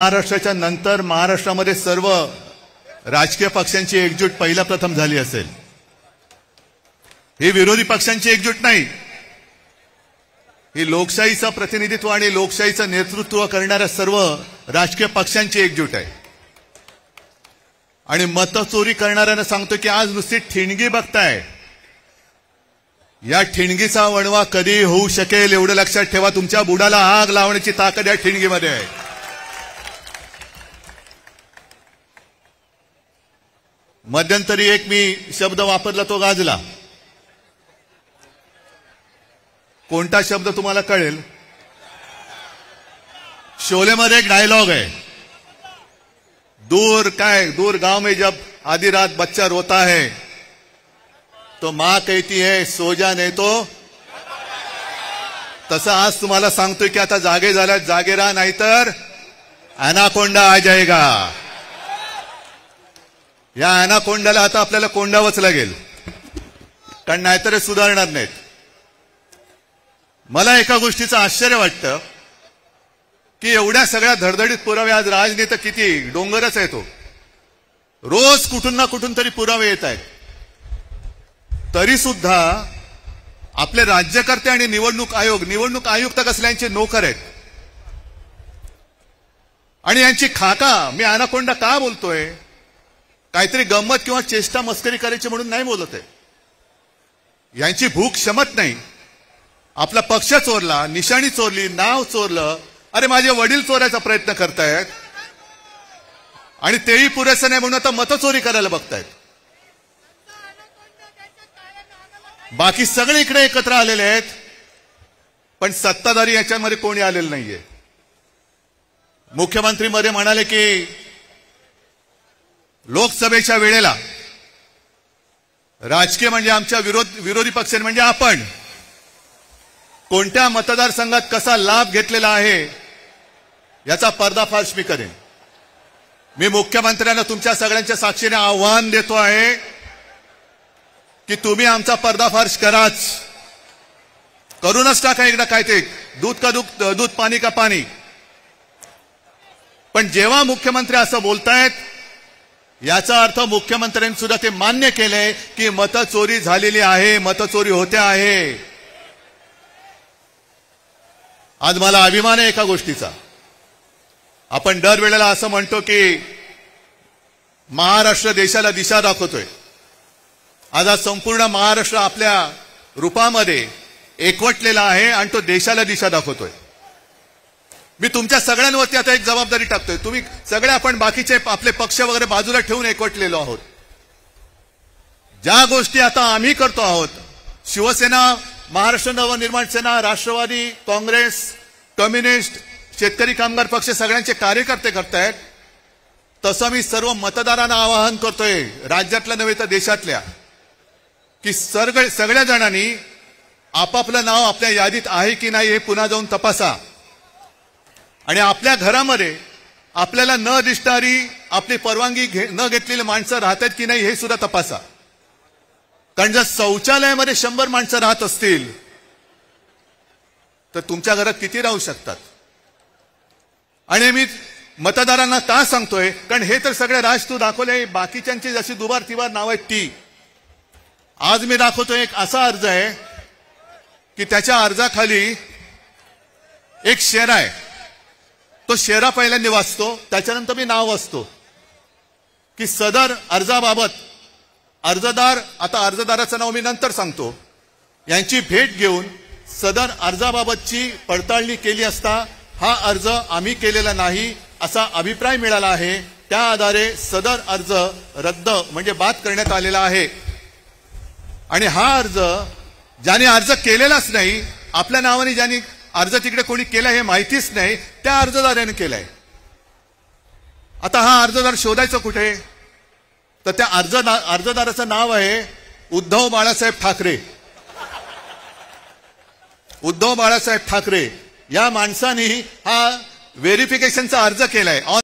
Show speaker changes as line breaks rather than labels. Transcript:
महाराष्ट्राच्या नंतर महाराष्ट्रामध्ये सर्व राजकीय पक्षांची एकजूट पहिला प्रथम झाली असेल। ही विरोधी पक्षांची एकजूट नाही, ही लोकशाहीचं प्रतिनिधित्व आणि लोकशाहीचं नेतृत्व करणाऱ्या सर्व राजकीय पक्षांची एकजूट आहे। आणि मतचोरी करणाऱ्यांना सांगतो की आज नुसती ठिणगी बघताय, या ठिणगीचा वणवा कधी होऊ शकेल एवढं लक्षात ठेवा। तुमच्या बुडाला आग लावण्याची ताकद या ठिणगीमध्ये आहे। मध्यंतरी एक मी शब्द वापरला तो गाजला। कोणता शब्द तुम्हाला कळेल? शोलेमध्ये एक डायलॉग आहे, दूर गांव में जब आधी रात बच्चा रोता है तो मां कहती है सो जा नहीं तो। तसं आज तुम्हाला सांगतोय की आता जागे झाल्यात, जागे राहा, नाहीतर अनाकोंडा आ जाएगा। या अनाकोंडाला आता आपल्याला कोंडावंच लागेल, कारण नाहीतर हे सुधारणार नाहीत। मला एका गोष्टीचं आश्चर्य वाटतं की एवढ्या सगळ्या धडधडीत पुरावे, आज राजनीती किती डोंगरच आहे तो, रोज कुठून ना कुठून तरी पुरावे येत आहेत, तरी सुद्धा आपले राज्यकर्ते आणि निवडणूक आयुक्त कसल्यांचे नोकर आहेत। आणि यांची खाका, मी अनाकोंडा का बोलतोय, काहीतरी गंमत किंवा चेष्टा मस्करी करायची म्हणून नाही बोलत आहे। यांची भूक शमत नाही। आपला पक्ष चोरला, निशाणी चोरली, नाव चोरलं, अरे माझे वडील चोरायचा प्रयत्न करतायत, आणि तेही पुरेसं नाही म्हणून आता मतचोरी करायला बघतायत। बाकी सगळे इकडे एकत्र आलेले आहेत, पण सत्ताधारी याच्यामध्ये कोणी आलेलं नाहीये। मुख्यमंत्री मध्ये म्हणाले की लोकसभेच्या वेळेला राजकीय म्हणजे आमच्या विरोधी पक्ष म्हणजे आपण कोणत्या मतदारसंघात कसा लाभ घेतलेला आहे याचा पर्दाफाश मी करेन। मी मुख्यमंत्र्यांना तुमच्या सगळ्यांच्या साक्षीने आव्हान देतो आहे की तुम्ही आमचा पर्दाफाश कराच, करूनच टाका एकदा। काय ते दूध का दूध, पाणी का पाणी। पण जेव्हा मुख्यमंत्री असं बोलतायत, याचा अर्थ मुख्यमंत्र्यांनी सुद्धा ते मान्य केलंय की मतचोरी झालेली आहे, मतचोरी होते आहे। आज मला अभिमान आहे एका गोष्टीचा, आपण दरवेळेला असं म्हणतो की महाराष्ट्र देशाला दिशा दाखवतोय। आज संपूर्ण महाराष्ट्र आपल्या रूपामध्ये एकवटलेला आहे आणि तो देशाला दिशा दाखवतोय। मी तुमच्या सगळ्यांवरती आता एक जबाबदारी टाकतोय, तुम्ही सगळे आपण बाकीचे आपले पक्ष वगैरे बाजूला ठेवून एकवटलेलो आहोत। ज्या गोष्टी आता आम्ही करतो आहोत, शिवसेना, महाराष्ट्र नवनिर्माण सेना, राष्ट्रवादी काँग्रेस, कम्युनिस्ट, शेतकरी कामगार पक्ष सगळ्यांचे कार्यकर्ते करतायत, तसं मी सर्व मतदारांना आवाहन करतोय, राज्यातल्या नव्हे तर देशातल्या, की सगळ्या जणांनी आपापलं नाव आपल्या यादीत आहे की नाही हे पुन्हा जाऊन तपासा। आणि आपल्या घरामध्ये आपल्याला न दिसणारी, आपली परवानगी न घेतलेली माणसं राहतात की नाही हे सुद्धा तपासा। कारण जर शौचालयामध्ये 100 माणसं राहत असतील तर तुमच्या घरात किती राहू शकतात? आणि मी मतदारांना का सांगतोय, कारण हे तर सगळे राज तू दाखवले, बाकीच्यांची जशी दुबार तिबार नाव आहेत ती। आज मी दाखवतोय एक असा अर्ज आहे की त्याच्या अर्जाखाली एक शेरा आहे, तो शेरा पहिल्यांदा वाचतो, त्याच्यानंतर मी नाव वाचतो की सदर अर्जाबाबत अर्जदार, आता अर्जदाराचं नाव मी नंतर सांगतो, यांची भेट घेऊन सदर अर्जाबाबतची पडताळणी केली असता हा अर्ज आम्ही केलेला नाही असा अभिप्राय मिळाला आहे। त्या आधारे सदर अर्ज रद्द म्हणजे बाद करण्यात आलेला आहे। आणि हा अर्ज ज्याने अर्ज केलेलाच नाही, आपल्या नावाने ज्याने अर्ज तिकडे कोणी केला हे माहितीच नाही, त्या अर्जदाराने केलाय। आता हा अर्जदार शोधायचं कुठे? तर त्या अर्जदाराचं नाव आहे उद्धव बाळासाहेब ठाकरे। उद्धव बाळासाहेब ठाकरे या माणसाने हा व्हेरिफिकेशनचा अर्ज केलाय।